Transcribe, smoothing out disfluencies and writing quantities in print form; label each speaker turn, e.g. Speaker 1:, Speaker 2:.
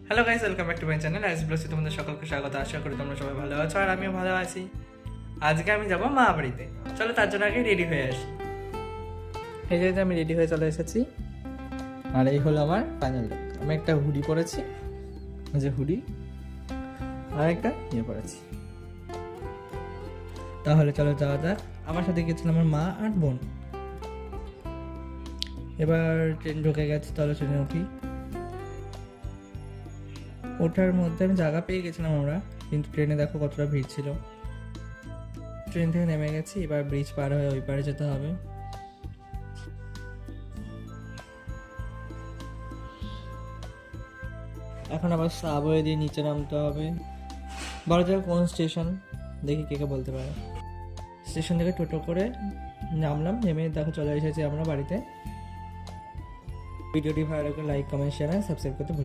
Speaker 1: Hello guys, welcome back to my channel. আজ ব্লসে তোমাদের সকলকে স্বাগত। আশা করি তোমরা সবাই ভালো আছো আর আমিও ভালো আছি। আজকে আমি যাব মা বাড়িতে। চলো তার জন্য আগে রেডি হয়ে আসি। এই যে আমি রেডি হয়ে চলে এসেছি আর এই হলো আমার ফাইনাল লুক। আমি একটা হুডি পরেছি, এই যে হুডি, আর একটা পরেছি। তাহলে চলো যাওয়া যাক। আমার সাথে গেছিল আমার মা আর বোন। এবার ট্রেন ঢুকে গেছে, তাহলে ট্রেনে উঠি। ওঠার মধ্যে আমি জায়গা পেয়ে গেছিলাম আমরা, কিন্তু ট্রেনে দেখো কতটা ভিড় ছিল। ট্রেন থেকে নেমে গেছি, এবার ব্রিজ পার হয়ে ওই পারে যেতে হবে। এখন আবার সাবওয়ে দিয়ে নিচে নামতে হবে। বলা যাক কোন স্টেশন, দেখি কে কে বলতে পারে। স্টেশন থেকে টোটো করে নামলাম, নেমে দেখো চলে এসেছি আমরা বাড়িতে। ভিডিওটি ভালো লাগলে লাইক, কমেন্ট, শেয়ার আর সাবস্ক্রাইব করতে